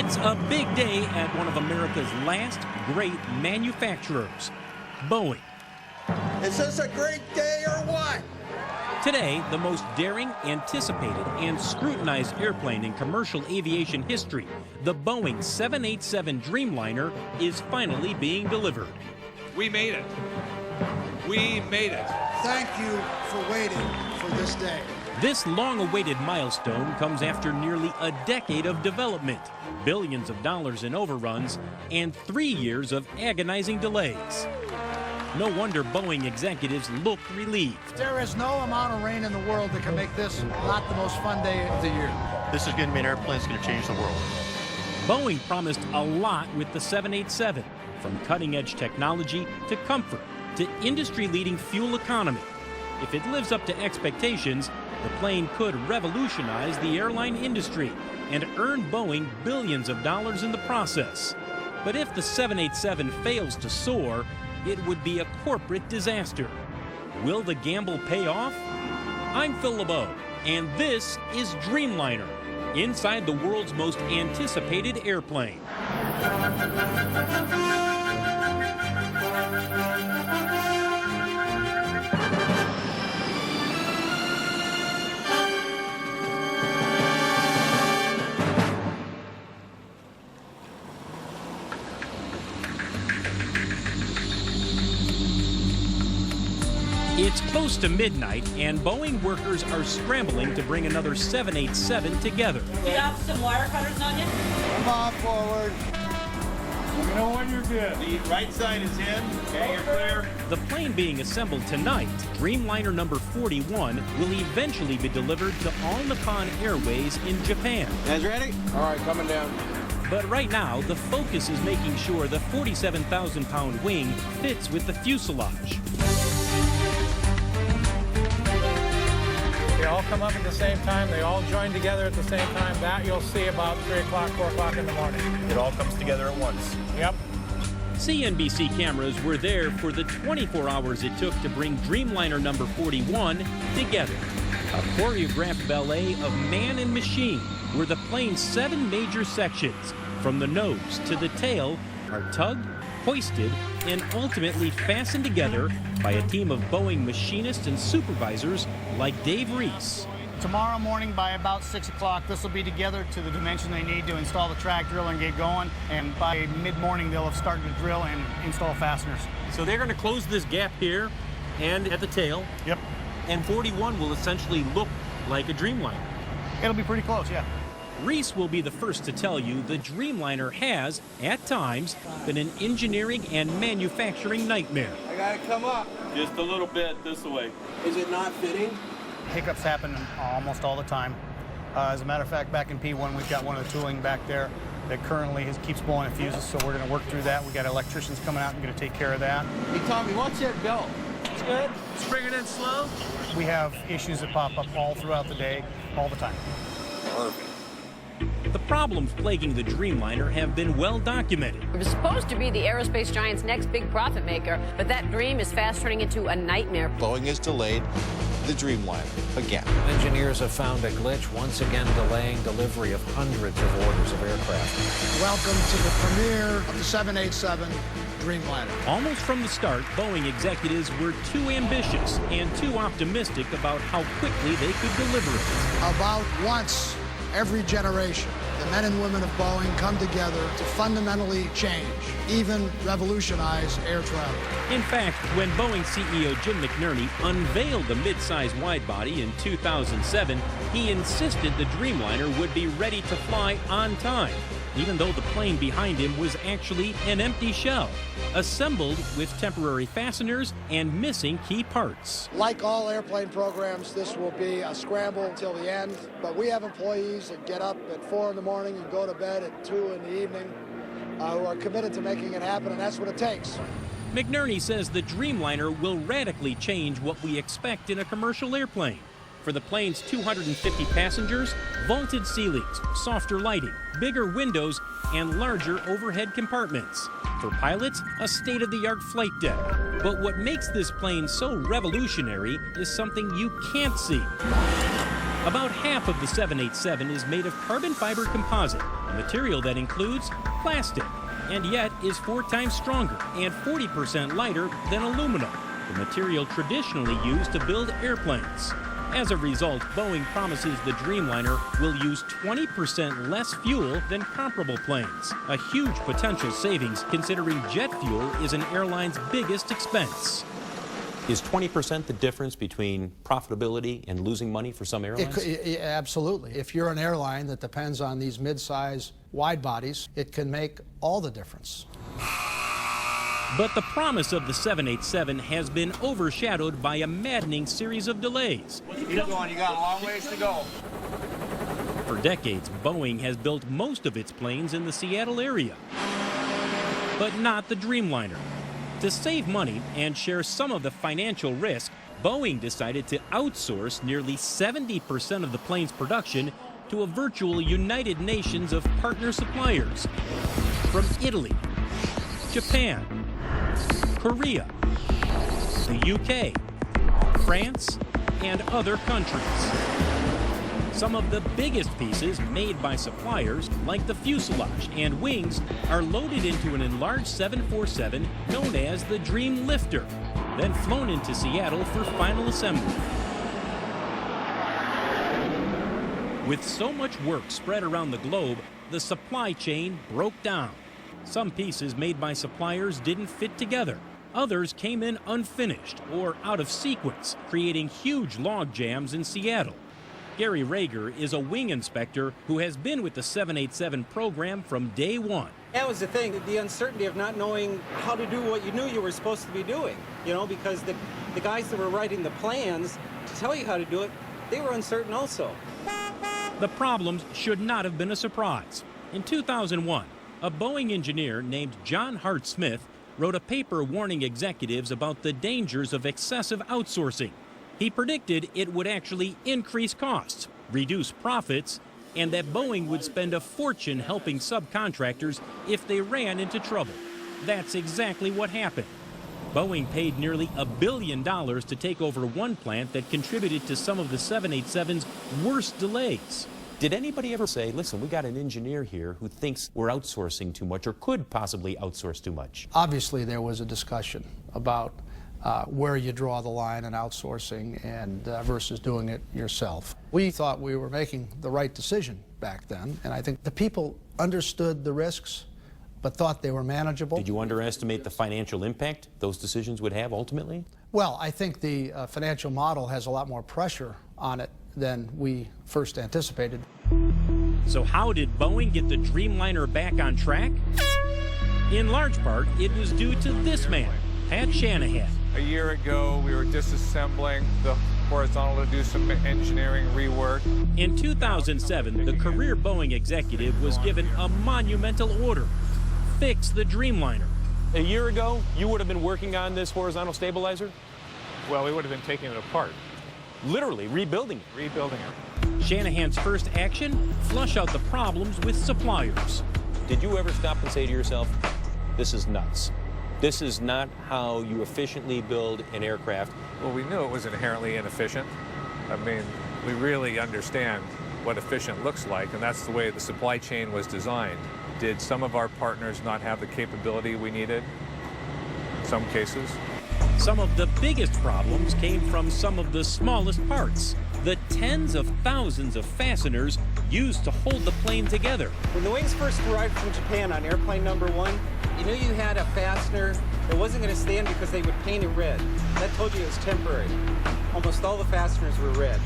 It's a big day at one of America's last great manufacturers, Boeing. Is this a great day or what? Today, the most daring, anticipated, and scrutinized airplane in commercial aviation history, the Boeing 787 Dreamliner, is finally being delivered. We made it. We made it. Thank you for waiting for this day. This long-awaited milestone comes after nearly a decade of development, billions of dollars in overruns, and 3 years of agonizing delays. No wonder Boeing executives look relieved. There is no amount of rain in the world that can make this not the most fun day of the year. This is going to be an airplane that's going to change the world. Boeing promised a lot with the 787, from cutting-edge technology to comfort to industry-leading fuel economy. If it lives up to expectations, the plane could revolutionize the airline industry and earn Boeing billions of dollars in the process. But if the 787 fails to soar, it would be a corporate disaster. Will the gamble pay off? I'm Phil LeBeau, and this is Dreamliner, inside the world's most anticipated airplane. It's close to midnight, and Boeing workers are scrambling to bring another 787 together. Do you have some wire cutters on you? Come on forward. Let me know when you're good. The right side is in. Okay, you're clear. The plane being assembled tonight, Dreamliner number 41, will eventually be delivered to All Nippon Airways in Japan. Guys ready? All right, coming down. But right now, the focus is making sure the 47,000-pound wing fits with the fuselage. They all come up at the same time. They all join together at the same time. That you'll see about 3 o'clock, 4 o'clock in the morning. It all comes together at once. Yep. CNBC cameras were there for the 24 hours it took to bring Dreamliner number 41 together. A choreographed ballet of man and machine, where the plane's 7 major sections, from the nose to the tail, are tugged, hoisted, and ultimately fastened together by a team of Boeing machinists and supervisors like Dave Reese. Tomorrow morning by about 6 o'clock, this will be together to the dimension they need to install the track drill and get going. And by mid-morning, they'll have started to drill and install fasteners. So they're going to close this gap here and at the tail. Yep. And 41 will essentially look like a Dreamliner. It'll be pretty close, yeah. Reese will be the first to tell you the Dreamliner has, at times, been an engineering and manufacturing nightmare. I gotta come up. Just a little bit this way. Is it not fitting? Hiccups happen almost all the time. As a matter of fact, back in P1, we've got one of the tooling back there that currently keeps blowing at fuses, so we're going to work through that. We've got electricians coming out and going to take care of that. Hey, Tommy, what's that belt? It's good. It's bringing in slow. We have issues that pop up all throughout the day, all the time. Perfect. The problems plaguing the Dreamliner have been well documented. It was supposed to be the aerospace giant's next big profit maker, but that dream is fast turning into a nightmare. Boeing has delayed the Dreamliner again. Engineers have found a glitch, once again delaying delivery of hundreds of orders of aircraft. Welcome to the premiere of the 787 Dreamliner. Almost from the start, Boeing executives were too ambitious and too optimistic about how quickly they could deliver it. About once every generation, the men and women of Boeing come together to fundamentally change, even revolutionize air travel. In fact, when Boeing CEO Jim McNerney unveiled the mid-size widebody in 2007, he insisted the Dreamliner would be ready to fly on time, even though the plane behind him was actually an empty shell, assembled with temporary fasteners and missing key parts. Like all airplane programs, this will be a scramble until the end, but we have employees that get up at 4 in the morning and go to bed at 2 in the evening who are committed to making it happen, and that's what it takes. McNerney says the Dreamliner will radically change what we expect in a commercial airplane. For the plane's 250 passengers, vaulted ceilings, softer lighting, bigger windows, and larger overhead compartments. For pilots, a state-of-the-art flight deck. But what makes this plane so revolutionary is something you can't see. About half of the 787 is made of carbon fiber composite, a material that includes plastic, and yet is 4 times stronger and 40% lighter than aluminum, the material traditionally used to build airplanes. As a result, Boeing promises the Dreamliner will use 20% less fuel than comparable planes, a huge potential savings considering jet fuel is an airline's biggest expense. Is 20% the difference between profitability and losing money for some airlines? Absolutely. If you're an airline that depends on these mid-size wide bodies, it can make all the difference. But the promise of the 787 has been overshadowed by a maddening series of delays. Keep going, you got a long ways to go. For decades, Boeing has built most of its planes in the Seattle area, but not the Dreamliner. To save money and share some of the financial risk, Boeing decided to outsource nearly 70% of the plane's production to a virtual United Nations of partner suppliers from Italy, Japan, Korea, the UK, France, and other countries. Some of the biggest pieces made by suppliers, like the fuselage and wings, are loaded into an enlarged 747 known as the Dream Lifter, then flown into Seattle for final assembly. With so much work spread around the globe, the supply chain broke down. Some pieces made by suppliers didn't fit together. Others came in unfinished or out of sequence, creating huge log jams in Seattle. Gary Rager is a wing inspector who has been with the 787 program from day one. That was the thing, the uncertainty of not knowing how to do what you knew you were supposed to be doing, you know, because the guys that were writing the plans to tell you how to do it, they were uncertain also. The problems should not have been a surprise. In 2001, a Boeing engineer named John Hart Smith wrote a paper warning executives about the dangers of excessive outsourcing. He predicted it would actually increase costs, reduce profits, and that Boeing would spend a fortune helping subcontractors if they ran into trouble. That's exactly what happened. Boeing paid nearly $1 billion to take over one plant that contributed to some of the 787's worst delays. Did anybody ever say, listen, we got an engineer here who thinks we're outsourcing too much or could possibly outsource too much? Obviously, there was a discussion about where you draw the line in outsourcing and versus doing it yourself. We thought we were making the right decision back then, and I think the people understood the risks but thought they were manageable. Did you underestimate the financial impact those decisions would have ultimately? Well, I think the financial model has a lot more pressure on it than we first anticipated. So how did Boeing get the Dreamliner back on track? In large part, it was due to this man, Pat Shanahan. A year ago, we were disassembling the horizontal to do some engineering rework. In 2007, the career Boeing executive was given a monumental order: fix the Dreamliner. A year ago, you would have been working on this horizontal stabilizer? Well, we would have been taking it apart. Literally rebuilding it. Rebuilding it. Shanahan's first action: flush out the problems with suppliers. Did you ever stop and say to yourself, this is nuts? This is not how you efficiently build an aircraft. Well, we knew it was inherently inefficient. I mean, we really understand what efficient looks like, and that's the way the supply chain was designed. Did some of our partners not have the capability we needed? In some cases. Some of the biggest problems came from some of the smallest parts, the tens of thousands of fasteners used to hold the plane together. When the wings first arrived from Japan on airplane number 1, you knew you had a fastener that wasn't going to stand because they would paint it red. That told you it was temporary. Almost all the fasteners were red.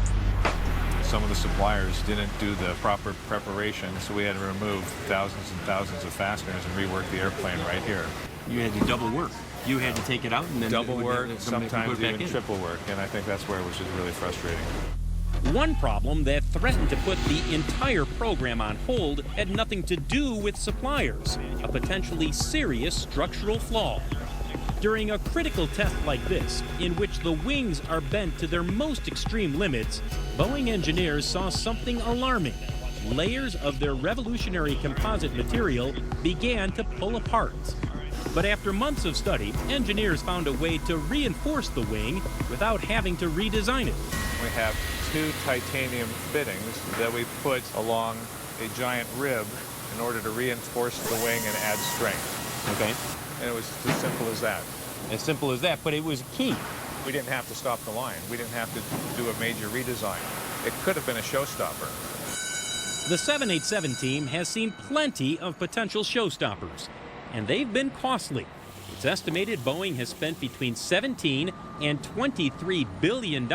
Some of the suppliers didn't do the proper preparation, so we had to remove thousands and thousands of fasteners and rework the airplane right here. You had to double work. You had to take it out and then double work, sometimes even triple work, and I think that's where it was just really frustrating. One problem that threatened to put the entire program on hold had nothing to do with suppliers, a potentially serious structural flaw. During a critical test like this, in which the wings are bent to their most extreme limits, Boeing engineers saw something alarming. Layers of their revolutionary composite material began to pull apart. But after months of study, engineers found a way to reinforce the wing without having to redesign it. We have 2 titanium fittings that we put along a giant rib in order to reinforce the wing and add strength. Okay. And it was as simple as that. As simple as that, but it was key. We didn't have to stop the line. We didn't have to do a major redesign. It could have been a showstopper. The 787 team has seen plenty of potential showstoppers, and they've been costly. It's estimated Boeing has spent between $17 and $23 billion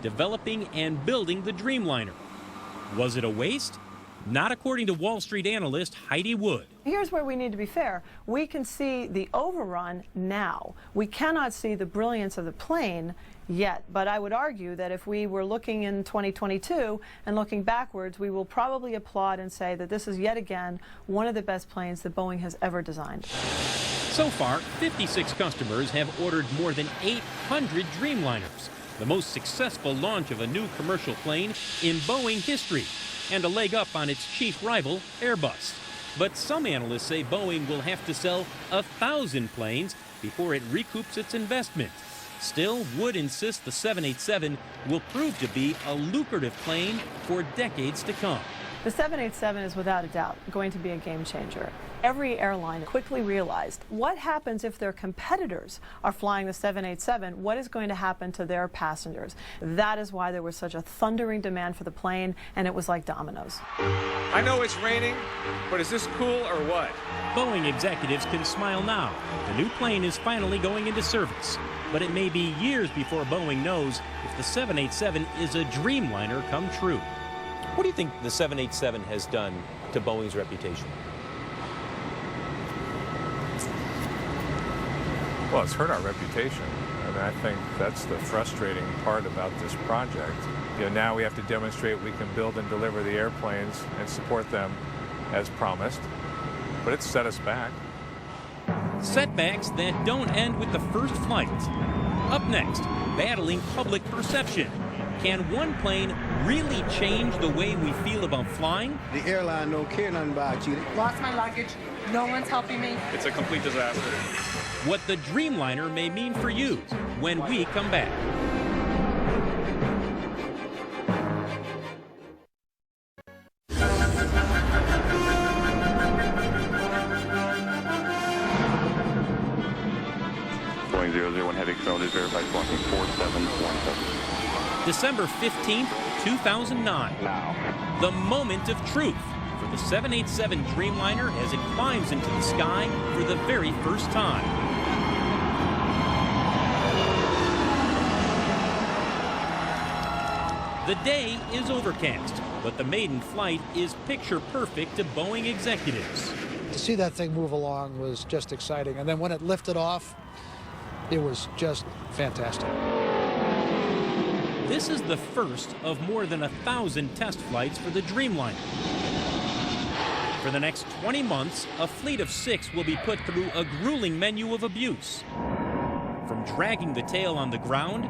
developing and building the Dreamliner. Was it a waste? Not according to Wall Street analyst Heidi Wood. Here's where we need to be fair. We can see the overrun now. We cannot see the brilliance of the plane yet, but I would argue that if we were looking in 2022 and looking backwards, we will probably applaud and say that this is yet again one of the best planes that Boeing has ever designed. So far, 56 customers have ordered more than 800 Dreamliners, the most successful launch of a new commercial plane in Boeing history, and a leg up on its chief rival, Airbus. But some analysts say Boeing will have to sell 1,000 planes before it recoups its investment. Still, Wood insists the 787 will prove to be a lucrative plane for decades to come. The 787 is without a doubt going to be a game changer. Every airline quickly realized what happens if their competitors are flying the 787, what is going to happen to their passengers. That is why there was such a thundering demand for the plane, and it was like dominoes. I know it's raining, but is this cool or what? Boeing executives can smile now. The new plane is finally going into service. But it may be years before Boeing knows if the 787 is a Dreamliner come true. What do you think the 787 has done to Boeing's reputation? Well, it's hurt our reputation, and I think that's the frustrating part about this project. Now we have to demonstrate we can build and deliver the airplanes and support them as promised, but it's set us back. Setbacks that don't end with the first flight. Up next, battling public perception. Can one plane really change the way we feel about flying? The airline don't care nothing about you. Lost my luggage. No one's helping me. It's a complete disaster. What the Dreamliner may mean for you when we come back. Boeing 001 Heavy control is verified squawking 4717. December 15th, 2009. Now. The moment of truth for the 787 Dreamliner as it climbs into the sky for the very first time. The day is overcast, but the maiden flight is picture perfect to Boeing executives. To see that thing move along was just exciting. And then when it lifted off, it was just fantastic. This is the first of more than 1,000 test flights for the Dreamliner. For the next 20 months, a fleet of 6 will be put through a grueling menu of abuse. From dragging the tail on the ground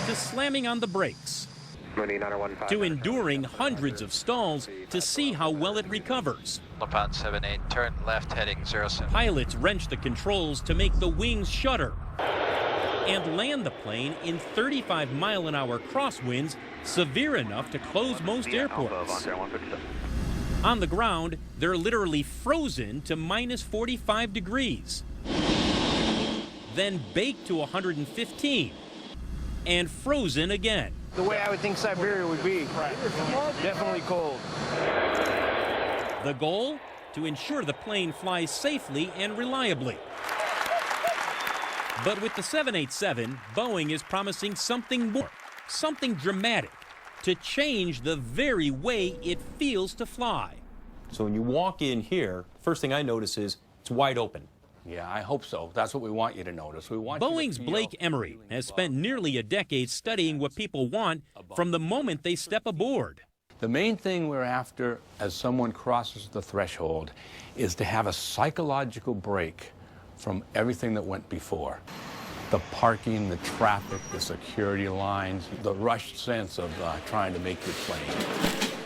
to slamming on the brakes, to enduring hundreds of stalls to see how well it recovers. LaPont 78, turn left heading 07. Pilots wrench the controls to make the wings shudder and land the plane in 35-mile-an-hour crosswinds severe enough to close most airports. On the ground, they're literally frozen to minus 45 degrees, then baked to 115, and frozen again. The way I would think Siberia would be. Definitely cold. The goal? To ensure the plane flies safely and reliably. But with the 787, Boeing is promising something more, something dramatic, to change the very way it feels to fly. So when you walk in here, first thing I notice is it's wide open. Yeah, I hope so. That's what we want you to notice. We want Boeing's Blake Emery has spent nearly a decade studying what people want from the moment they step aboard. The main thing we're after as someone crosses the threshold is to have a psychological break from everything that went before. The parking, the traffic, the security lines, the rushed sense of trying to make your plane.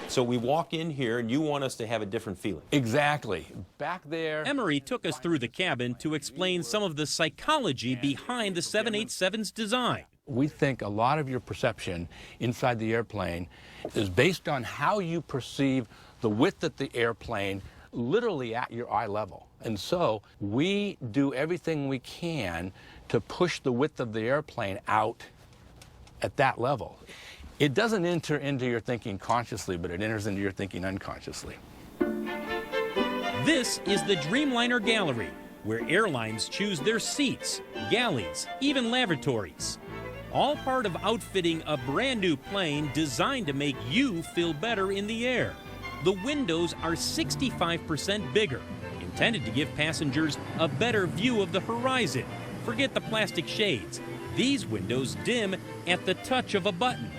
So we walk in here and you want us to have a different feeling. Exactly. Back there. Emery took us through the cabin to explain some of the psychology behind the 787's design. We think a lot of your perception inside the airplane is based on how you perceive the width of the airplane literally at your eye level. And so we do everything we can to push the width of the airplane out at that level. It doesn't enter into your thinking consciously, but it enters into your thinking unconsciously. This is the Dreamliner Gallery, where airlines choose their seats, galleys, even lavatories. All part of outfitting a brand new plane designed to make you feel better in the air. The windows are 65% bigger, intended to give passengers a better view of the horizon. Forget the plastic shades. These windows dim at the touch of a button.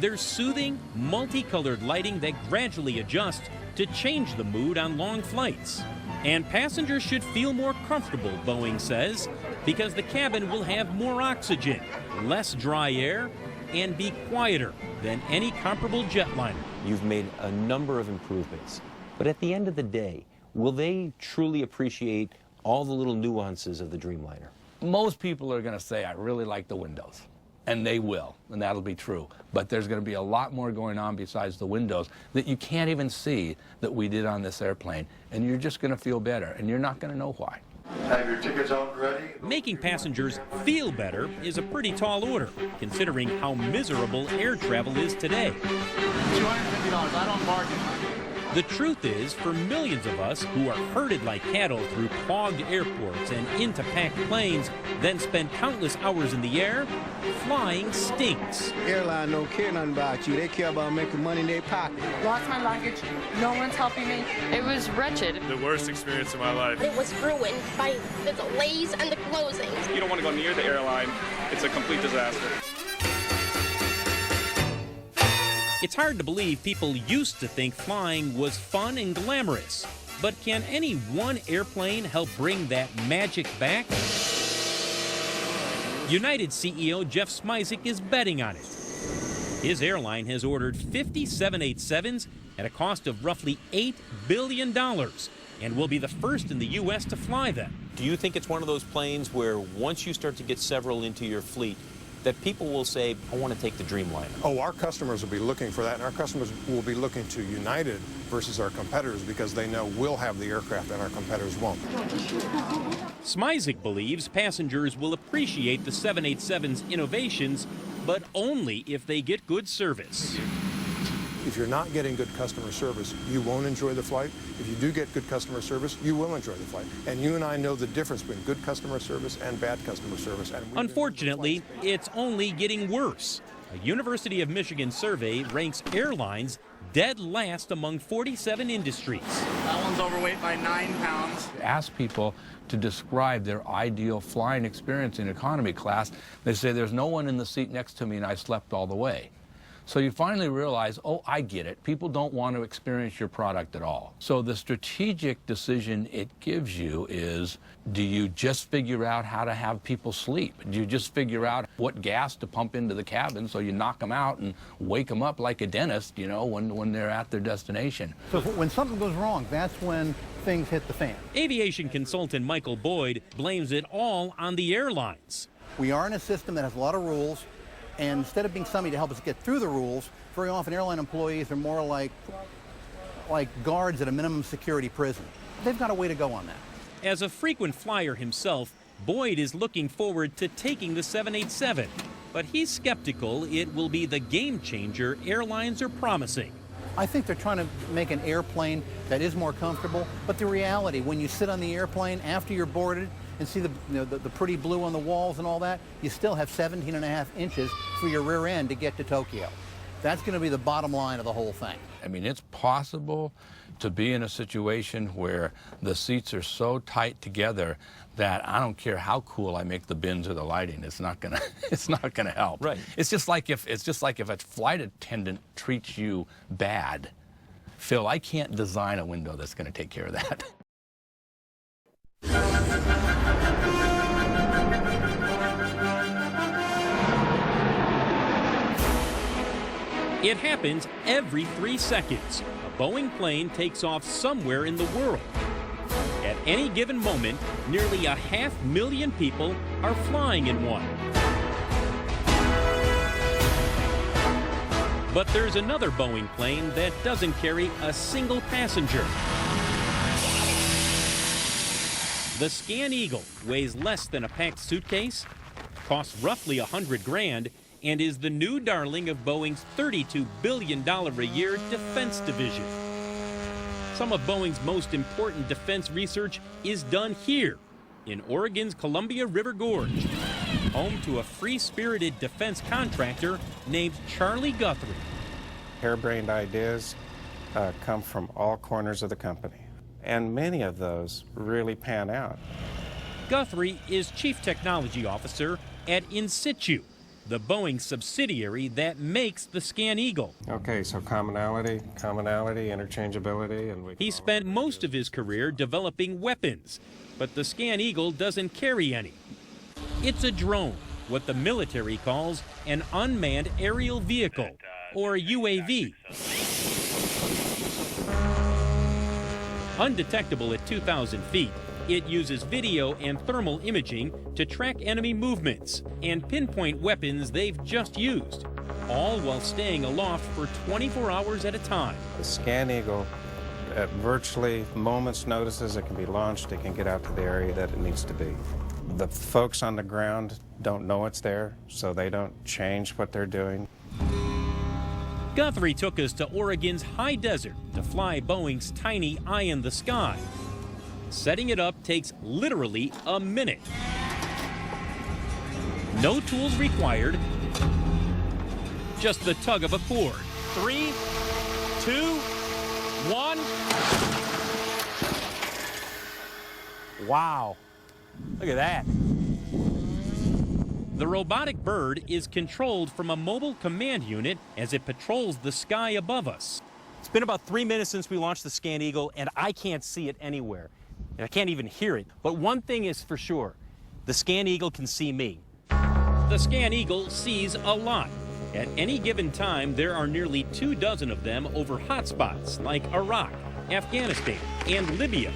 There's soothing, multicolored lighting that gradually adjusts to change the mood on long flights. And passengers should feel more comfortable, Boeing says, because the cabin will have more oxygen, less dry air, and be quieter than any comparable jetliner. You've made a number of improvements, but at the end of the day, will they truly appreciate all the little nuances of the Dreamliner? Most people are going to say, I really like the windows. And they will, and that'll be true. But there's going to be a lot more going on besides the windows that you can't even see that we did on this airplane. And you're just going to feel better, and you're not going to know why. Have your tickets out ready? Making passengers feel better is a pretty tall order, considering how miserable air travel is today. $250 out on bargain. The truth is, for millions of us who are herded like cattle through clogged airports and into packed planes, then spend countless hours in the air, flying stinks. Airline don't care nothing about you. They care about making money in their pocket. Lost my luggage. No one's helping me. It was wretched. The worst experience of my life. It was ruined by the delays and the closings. You don't want to go near the airline. It's a complete disaster. It's hard to believe people used to think flying was fun and glamorous. But can any one airplane help bring that magic back? United CEO Jeff Smisek is betting on it. His airline has ordered 50 787s at a cost of roughly $8 billion and will be the first in the U.S. to fly them. Do you think it's one of those planes where once you start to get several into your fleet, that people will say, I want to take the Dreamliner? Oh, our customers will be looking for that, and our customers will be looking to United versus our competitors because they know we'll have the aircraft and our competitors won't. Smisek believes passengers will appreciate the 787's innovations, but only if they get good service. If you're not getting good customer service, you won't enjoy the flight. If you do get good customer service, you will enjoy the flight. And you and I know the difference between good customer service and bad customer service. And unfortunately, it's only getting worse. A University of Michigan survey ranks airlines dead last among 47 industries. That one's overweight by 9 pounds. Ask people to describe their ideal flying experience in economy class. They say, there's no one in the seat next to me and I slept all the way. So you finally realize, oh, I get it. People don't want to experience your product at all. So the strategic decision it gives you is, do you just figure out how to have people sleep? Do you just figure out what gas to pump into the cabin so you knock them out and wake them up like a dentist, you know, when they're at their destination? So when something goes wrong, that's when things hit the fan. Aviation consultant Michael Boyd blames it all on the airlines. We are in a system that has a lot of rules. And instead of being somebody to help us get through the rules, very often airline employees are more like guards at a minimum security prison. They've got a way to go on that. As a frequent flyer himself, Boyd is looking forward to taking the 787. But he's skeptical it will be the game changer airlines are promising. I think they're trying to make an airplane that is more comfortable. But the reality, when you sit on the airplane after you're boarded, and see the pretty blue on the walls and all that, you still have 17.5 inches for your rear end to get to Tokyo. That's going to be the bottom line of the whole thing. I mean, it's possible to be in a situation where the seats are so tight together that I don't care how cool I make the bins or the lighting, it's not gonna help. Right. It's just like if a flight attendant treats you bad, Phil, I can't design a window that's going to take care of that. It happens every 3 seconds. A Boeing plane takes off somewhere in the world. At any given moment, nearly 500,000 people are flying in one. But there's another Boeing plane that doesn't carry a single passenger. The Scan Eagle weighs less than a packed suitcase, costs roughly $100 grand, and is the new darling of Boeing's $32 billion a year defense division. Some of Boeing's most important defense research is done here in Oregon's Columbia River Gorge, home to a free-spirited defense contractor named Charlie Guthrie. Harebrained ideas come from all corners of the company, and many of those really pan out. Guthrie is Chief Technology Officer at In-Situ, the Boeing subsidiary that makes the Scan Eagle. Okay, so commonality, interchangeability, and he spent most of his career developing weapons, but the Scan Eagle doesn't carry any. It's a drone, what the military calls an unmanned aerial vehicle, or UAV. Undetectable at 2,000 feet, it uses video and thermal imaging to track enemy movements and pinpoint weapons they've just used, all while staying aloft for 24 hours at a time. The Scan Eagle, at virtually moments' notices, it can be launched, it can get out to the area that it needs to be. The folks on the ground don't know it's there, so they don't change what they're doing. Guthrie took us to Oregon's high desert to fly Boeing's tiny eye in the sky. Setting it up takes literally a minute. No tools required, just the tug of a cord. 3, 2, 1. Wow, look at that. The robotic bird is controlled from a mobile command unit as it patrols the sky above us. It's been about 3 minutes since we launched the Scan Eagle, and I can't see it anywhere. And I can't even hear it. But one thing is for sure, the Scan Eagle can see me. The Scan Eagle sees a lot. At any given time, there are nearly 24 of them over hotspots like Iraq, Afghanistan, and Libya.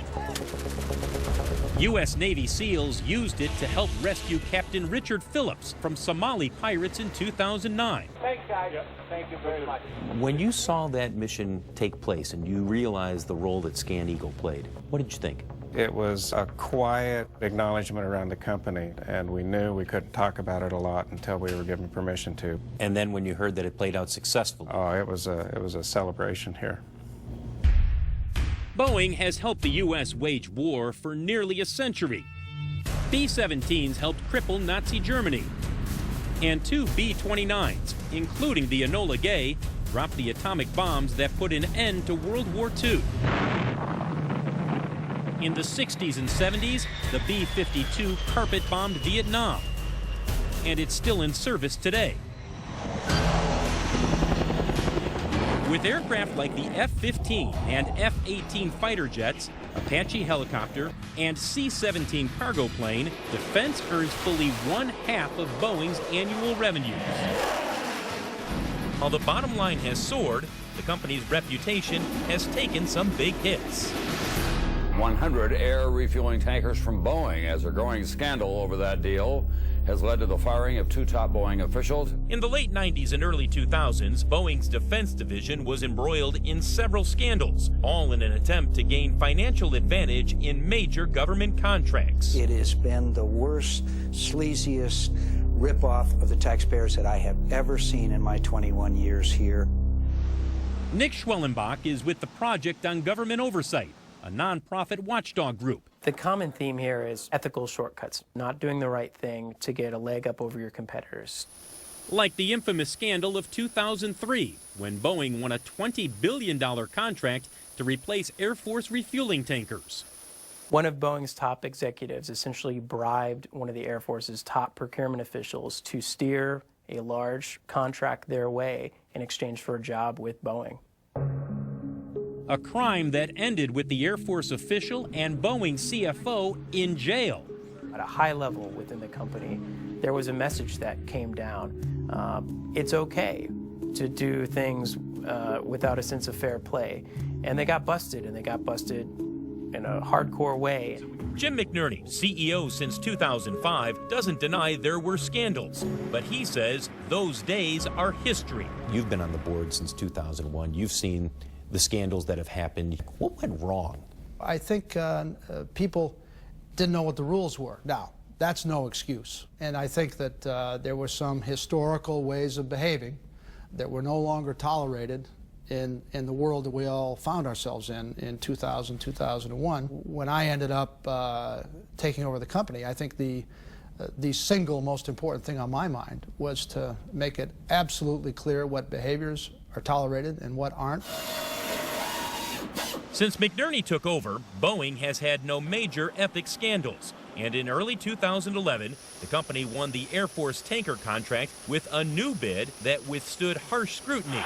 U.S. Navy SEALs used it to help rescue Captain Richard Phillips from Somali pirates in 2009. Thanks, guys. Yep. Thank you very much. When you saw that mission take place and you realized the role that Scan Eagle played, what did you think? It was a quiet acknowledgement around the company, and we knew we couldn't talk about it a lot until we were given permission to. And then when you heard that it played out successfully? Oh, it was a celebration here. Boeing has helped the U.S. wage war for nearly a century. B-17s helped cripple Nazi Germany. And 2 B-29s, including the Enola Gay, dropped the atomic bombs that put an end to World War II. In the 60s and 70s, the B-52 carpet-bombed Vietnam. And it's still in service today. With aircraft like the F-15 and F-18 fighter jets, Apache helicopter, and C-17 cargo plane, defense earns fully 1/2 of Boeing's annual revenues. While the bottom line has soared, the company's reputation has taken some big hits. 100 air refueling tankers from Boeing, as a growing scandal over that deal has led to the firing of 2 top Boeing officials. In the late 90s and early 2000s, Boeing's defense division was embroiled in several scandals, all in an attempt to gain financial advantage in major government contracts. It has been the worst, sleaziest ripoff of the taxpayers that I have ever seen in my 21 years here. Nick Schwellenbach is with the Project on Government Oversight, a nonprofit watchdog group. The common theme here is ethical shortcuts, not doing the right thing to get a leg up over your competitors. Like the infamous scandal of 2003, when Boeing won a $20 billion contract to replace Air Force refueling tankers. One of Boeing's top executives essentially bribed one of the Air Force's top procurement officials to steer a large contract their way in exchange for a job with Boeing. A crime that ended with the Air Force official and Boeing CFO in jail. At a high level within the company, there was a message that came down. It's okay to do things without a sense of fair play. And they got busted, and they got busted in a hardcore way. Jim McNerney, CEO since 2005, doesn't deny there were scandals, but he says those days are history. You've been on the board since 2001. You've seen the scandals that have happened. What went wrong? I think people didn't know what the rules were. Now, that's no excuse. And I think that there were some historical ways of behaving that were no longer tolerated in the world that we all found ourselves in 2000, 2001. When I ended up taking over the company, I think the single most important thing on my mind was to make it absolutely clear what behaviors are tolerated and what aren't. Since McNerney took over, Boeing has had no major ethics scandals. And in early 2011, the company won the Air Force tanker contract with a new bid that withstood harsh scrutiny.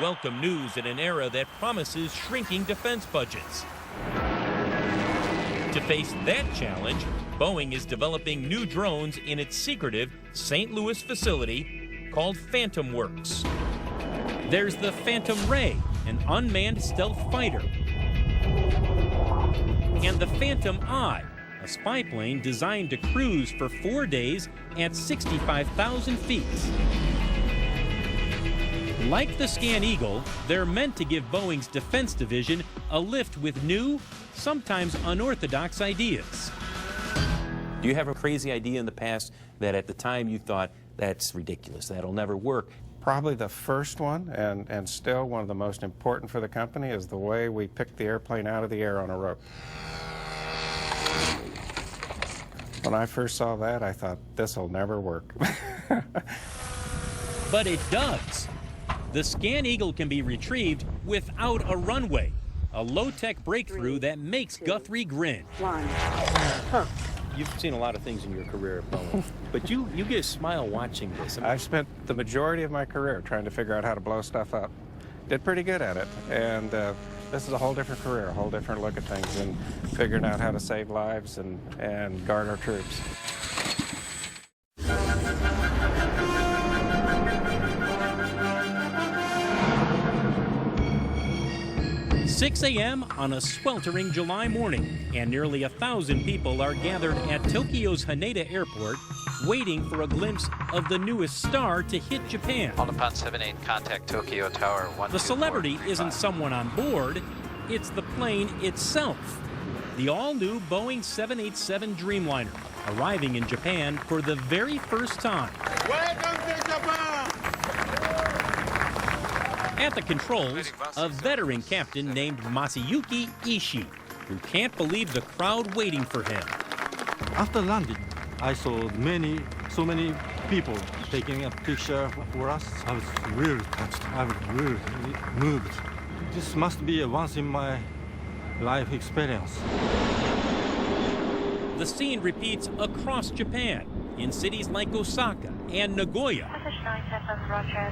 Welcome news in an era that promises shrinking defense budgets. To face that challenge, Boeing is developing new drones in its secretive St. Louis facility called Phantom Works. There's the Phantom Ray, an unmanned stealth fighter. And the Phantom Eye, a spy plane designed to cruise for 4 days at 65,000 feet. Like the Scan Eagle, they're meant to give Boeing's defense division a lift with new, sometimes unorthodox ideas. Do you have a crazy idea in the past that at the time you thought, that's ridiculous, that'll never work? Probably the first one, and still one of the most important for the company, is the way we picked the airplane out of the air on a rope. When I first saw that, I thought, this'll never work. But it does. The Scan Eagle can be retrieved without a runway, a low-tech breakthrough that makes Guthrie grin. You've seen a lot of things in your career at Boeing, but you get a smile watching this. I've spent the majority of my career trying to figure out how to blow stuff up. Did pretty good at it, and this is a whole different career, a whole different look at things, and figuring out how to save lives and guard our troops. 6 a.m. on a sweltering July morning, and nearly 1,000 people are gathered at Tokyo's Haneda Airport, waiting for a glimpse of the newest star to hit Japan. All Nippon 78, contact Tokyo Tower 12435. The celebrity isn't someone on board, it's the plane itself. The all-new Boeing 787 Dreamliner, arriving in Japan for the very first time. Welcome to Japan! At the controls, a veteran captain named Masayuki Ishii, who can't believe the crowd waiting for him. After landing, I saw so many people taking a picture for us. I was really touched. I was really moved. This must be a once in my life experience. The scene repeats across Japan, in cities like Osaka and Nagoya.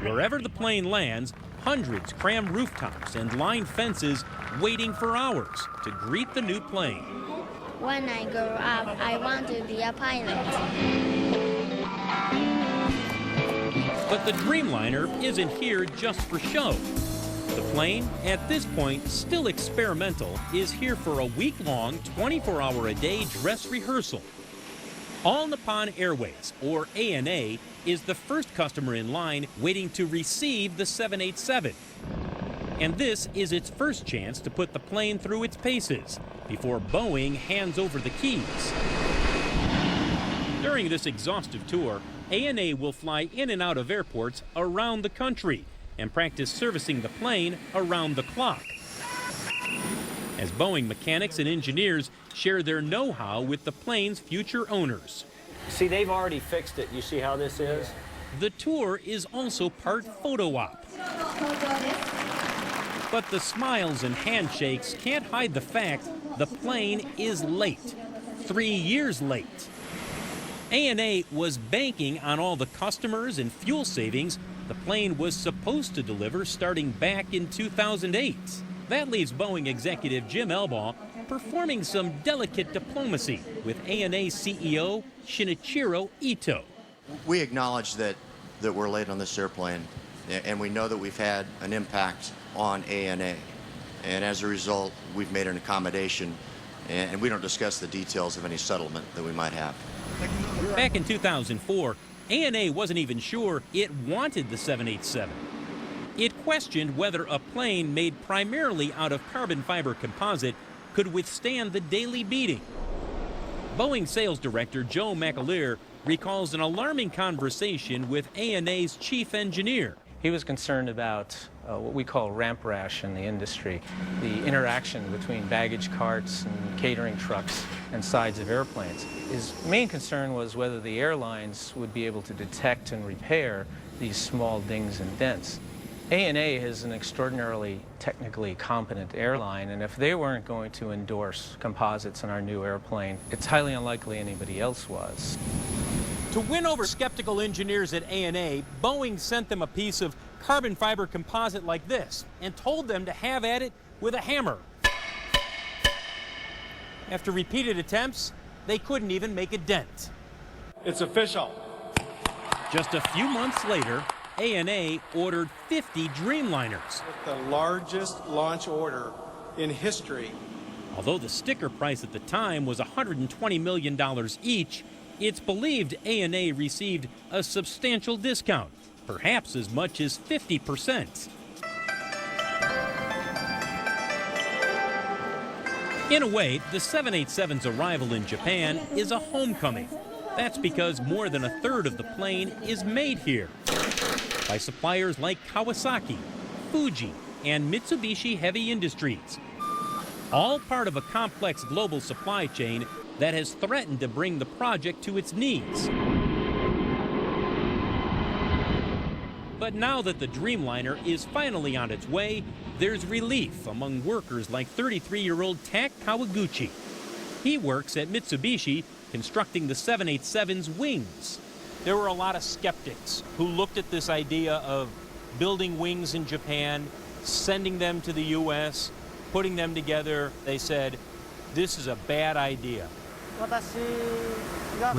Wherever the plane lands, hundreds cram rooftops and line fences, waiting for hours to greet the new plane. When I grow up, I want to be a pilot. But the Dreamliner isn't here just for show. The plane, at this point still experimental, is here for a week-long, 24-hour-a-day dress rehearsal. All Nippon Airways, or ANA, is the first customer in line waiting to receive the 787. And this is its first chance to put the plane through its paces before Boeing hands over the keys. During this exhaustive tour, ANA will fly in and out of airports around the country and practice servicing the plane around the clock, as Boeing mechanics and engineers share their know-how with the plane's future owners. See, they've already fixed it. You see how this is? The tour is also part photo op. But the smiles and handshakes can't hide the fact the plane is late. 3 years late. ANA was banking on all the customers and fuel savings the plane was supposed to deliver starting back in 2008. That leaves Boeing executive Jim Elbaugh performing some delicate diplomacy with ANA CEO Shinichiro Ito. We acknowledge that that were late on this airplane, and we know that we've had an impact on ANA. And as a result, we've made an accommodation, and we don't discuss the details of any settlement that we might have. Back in 2004, ANA wasn't even sure it wanted the 787. It questioned whether a plane made primarily out of carbon fiber composite could withstand the daily beating. Boeing sales director Joe McAleer recalls an alarming conversation with ANA's chief engineer. He was concerned about what we call ramp rash in the industry, the interaction between baggage carts and catering trucks and sides of airplanes. His main concern was whether the airlines would be able to detect and repair these small dings and dents. ANA is an extraordinarily technically competent airline, and if they weren't going to endorse composites in our new airplane, it's highly unlikely anybody else was. To win over skeptical engineers at ANA, Boeing sent them a piece of carbon fiber composite like this and told them to have at it with a hammer. After repeated attempts, they couldn't even make a dent. It's official. Just a few months later, ANA ordered 50 Dreamliners. The largest launch order in history. Although the sticker price at the time was $120 million each, it's believed ANA received a substantial discount, perhaps as much as 50%. In a way, the 787's arrival in Japan is a homecoming. That's because more than a third of the plane is made here by suppliers like Kawasaki, Fuji, and Mitsubishi Heavy Industries. All part of a complex global supply chain that has threatened to bring the project to its knees. But now that the Dreamliner is finally on its way, there's relief among workers like 33-year-old Tak Kawaguchi. He works at Mitsubishi constructing the 787's wings. There were a lot of skeptics who looked at this idea of building wings in Japan, sending them to the U.S., putting them together. They said, this is a bad idea. Well,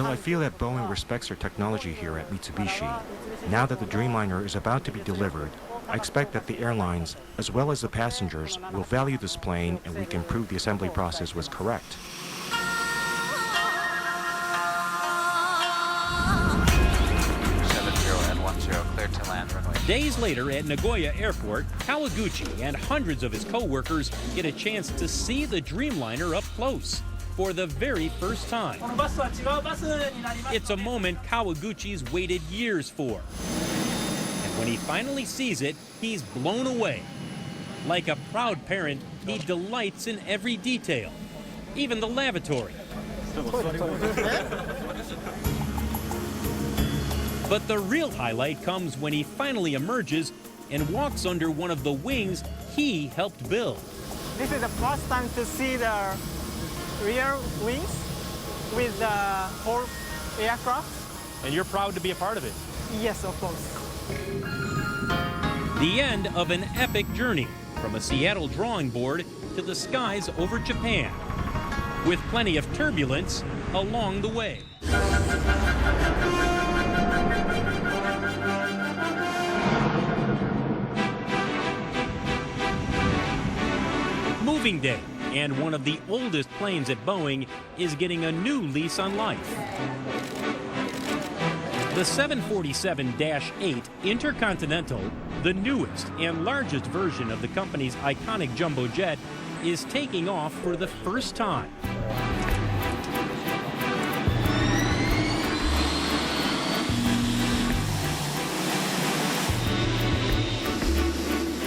I feel that Boeing respects their technology here at Mitsubishi. Now that the Dreamliner is about to be delivered, I expect that the airlines, as well as the passengers, will value this plane and we can prove the assembly process was correct. Clear to land, runway. Days later at Nagoya Airport, Kawaguchi and hundreds of his co-workers get a chance to see the Dreamliner up close for the very first time. It's a moment Kawaguchi's waited years for. And when he finally sees it, he's blown away. Like a proud parent, he delights in every detail, even the lavatory. But the real highlight comes when he finally emerges and walks under one of the wings he helped build. This is the first time to see the real wings with the whole aircraft. And you're proud to be a part of it? Yes, of course. The end of an epic journey from a Seattle drawing board to the skies over Japan, with plenty of turbulence along the way. Moving day, and one of the oldest planes at Boeing is getting a new lease on life. The 747-8 Intercontinental, the newest and largest version of the company's iconic jumbo jet, is taking off for the first time.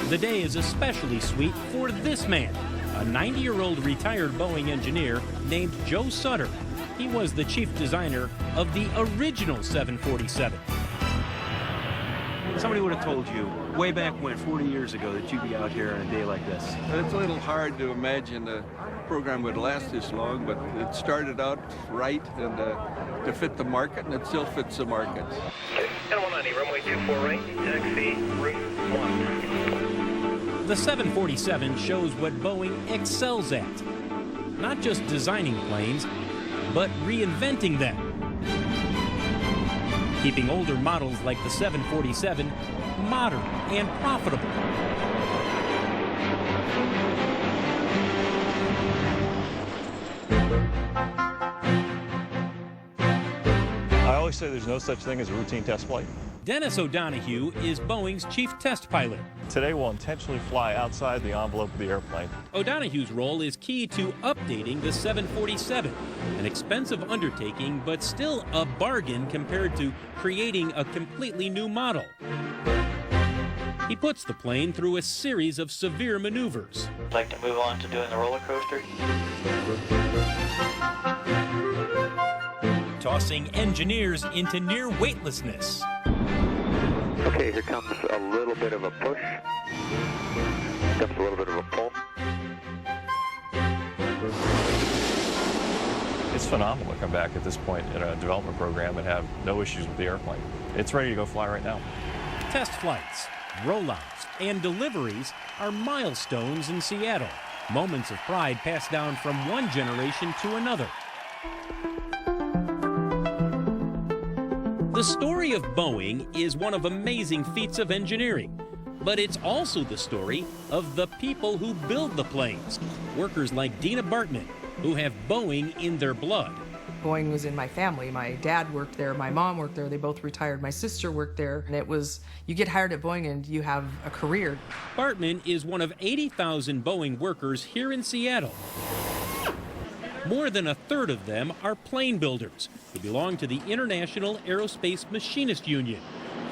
The day is especially sweet for this man, a 90-year-old retired Boeing engineer named Joe Sutter. He was the chief designer of the original 747. Somebody would have told you way back when, 40 years ago, that you'd be out here on a day like this. It's a little hard to imagine a program would last this long, but it started out right and to fit the market, and it still fits the market. L190, runway 24 right, taxi, route 1. The 747 shows what Boeing excels at. Not just designing planes, but reinventing them. keeping older models like the 747 modern and profitable. I always say there's no such thing as a routine test flight. Dennis O'Donohue is Boeing's chief test pilot. Today we'll intentionally fly outside the envelope of the airplane. O'Donohue's role is key to updating the 747, an expensive undertaking, but still a bargain compared to creating a completely new model. He puts the plane through a series of severe maneuvers. I'd like to move on to doing the roller coaster. Tossing engineers into near weightlessness. Okay, here comes a little bit of a push. Comes a little bit of a pull. It's phenomenal to come back at this point in a development program and have no issues with the airplane. It's ready to go fly right now. Test flights, rollouts, and deliveries are milestones in Seattle. Moments of pride passed down from one generation to another. The story of Boeing is one of amazing feats of engineering, but it's also the story of the people who build the planes. Workers like Dina Bartman, who have Boeing in their blood. Boeing was in my family. My dad worked there, my mom worked there, they both retired. My sister worked there, and it was, you get hired at Boeing and you have a career. Bartman is one of 80,000 Boeing workers here in Seattle. More than a third of them are plane builders who belong to the International Aerospace Machinist Union.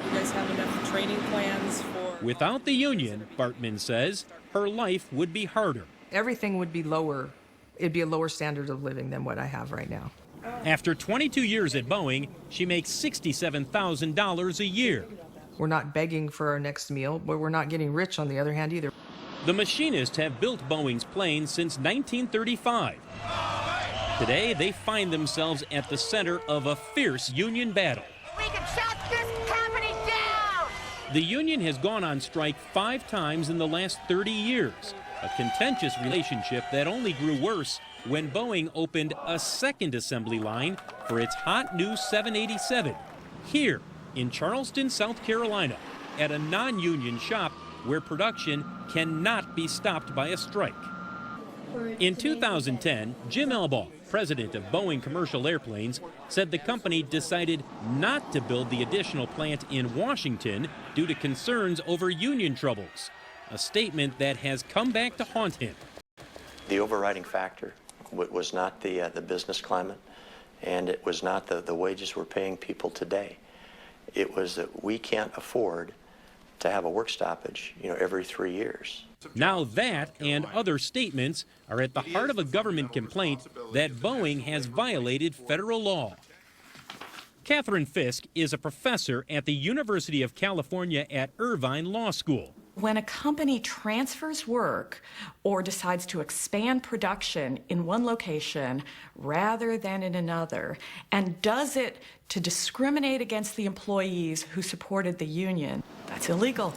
You guys have enough training plans for... Without the union, Bartman says, her life would be harder. Everything would be lower. It'd be a lower standard of living than what I have right now. After 22 years at Boeing, she makes $67,000 a year. We're not begging for our next meal, but we're not getting rich on the other hand either. The machinists have built Boeing's planes since 1935. Today, they find themselves at the center of a fierce union battle. We can shut this company down! The union has gone on strike 5 times in the last 30 years, a contentious relationship that only grew worse when Boeing opened a second assembly line for its hot new 787 here in Charleston, South Carolina, at a non-union shop where production cannot be stopped by a strike. In 2010, Jim Elbaugh, president of Boeing Commercial Airplanes, said the company decided not to build the additional plant in Washington due to concerns over union troubles, a statement that has come back to haunt him. The overriding factor was not the business climate, and it was not the wages we're paying people today. It was that we can't afford to have a work stoppage, every 3 years. Now that and other statements are at the heart of a government complaint that Boeing has violated federal law. Catherine Fisk is a professor at the University of California at Irvine Law School. When a company transfers work or decides to expand production in one location rather than in another, and does it to discriminate against the employees who supported the union, that's illegal.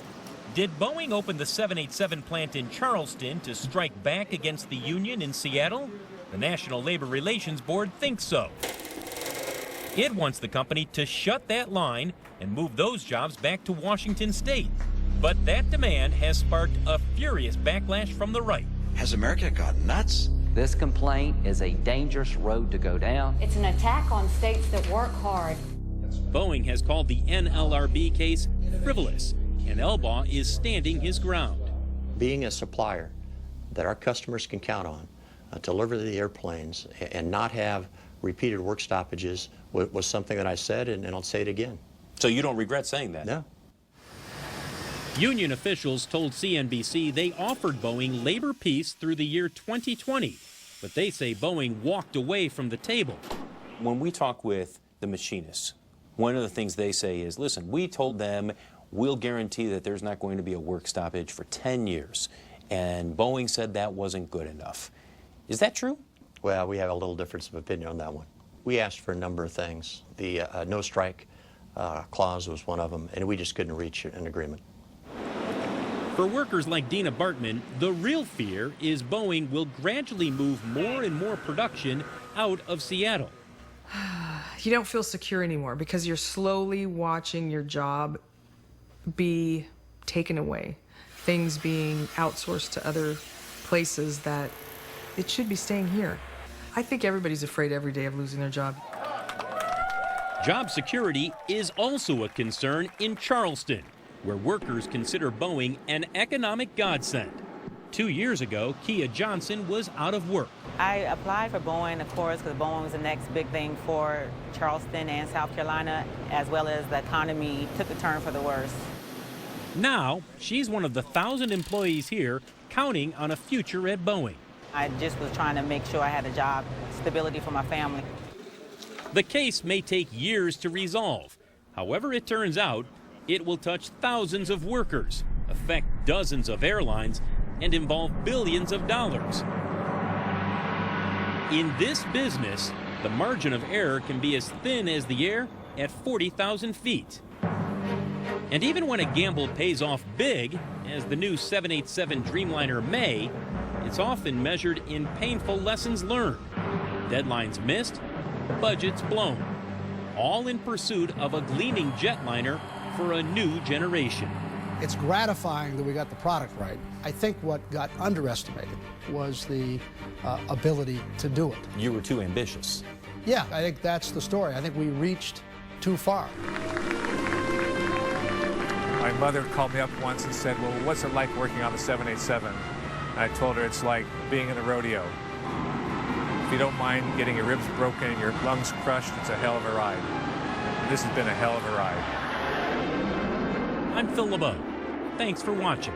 Did Boeing open the 787 plant in Charleston to strike back against the union in Seattle? The National Labor Relations Board thinks so. It wants the company to shut that line and move those jobs back to Washington State. But that demand has sparked a furious backlash from the right. Has America gone nuts? This complaint is a dangerous road to go down. It's an attack on states that work hard. Boeing has called the NLRB case frivolous, and Elbaugh is standing his ground. Being a supplier that our customers can count on to deliver the airplanes and not have repeated work stoppages was something that I said, and I'll say it again. So you don't regret saying that? No. Union officials told CNBC they offered Boeing labor peace through the year 2020, but they say Boeing walked away from the table. When we talk with the machinists, one of the things they say is, listen, we told them we'll guarantee that there's not going to be a work stoppage for 10 years, and Boeing said that wasn't good enough. Is that true? Well, we have a little difference of opinion on that one. We asked for a number of things. The no strike clause was one of them, and we just couldn't reach an agreement. For workers like Dina Bartman, the real fear is Boeing will gradually move more and more production out of Seattle. you don't feel secure anymore because you're slowly watching your job be taken away, things being outsourced to other places that it should be staying here. I think everybody's afraid every day of losing their job. Job security is also a concern in Charleston, where workers consider Boeing an economic godsend. 2 years ago, Kia Johnson was out of work. I applied for Boeing, of course, because Boeing was the next big thing for Charleston and South Carolina, as well as the economy took a turn for the worse. Now, she's one of the 1,000 employees here counting on a future at Boeing. I just was trying to make sure I had a job, stability for my family. The case may take years to resolve. However it turns out, it will touch thousands of workers, affect dozens of airlines, and involve billions of dollars. In this business, the margin of error can be as thin as the air at 40,000 feet. And even when a gamble pays off big, as the new 787 Dreamliner may, it's often measured in painful lessons learned. Deadlines missed, budgets blown, all in pursuit of a gleaming jetliner for a new generation. It's gratifying that we got the product right. I think what got underestimated was the ability to do it. You were too ambitious. Yeah, I think that's the story. I think we reached too far. My mother called me up once and said, well, what's it like working on the 787? And I told her it's like being in a rodeo. If you don't mind getting your ribs broken and your lungs crushed, it's a hell of a ride. This has been a hell of a ride. I'm Phil LeBeau. Thanks for watching.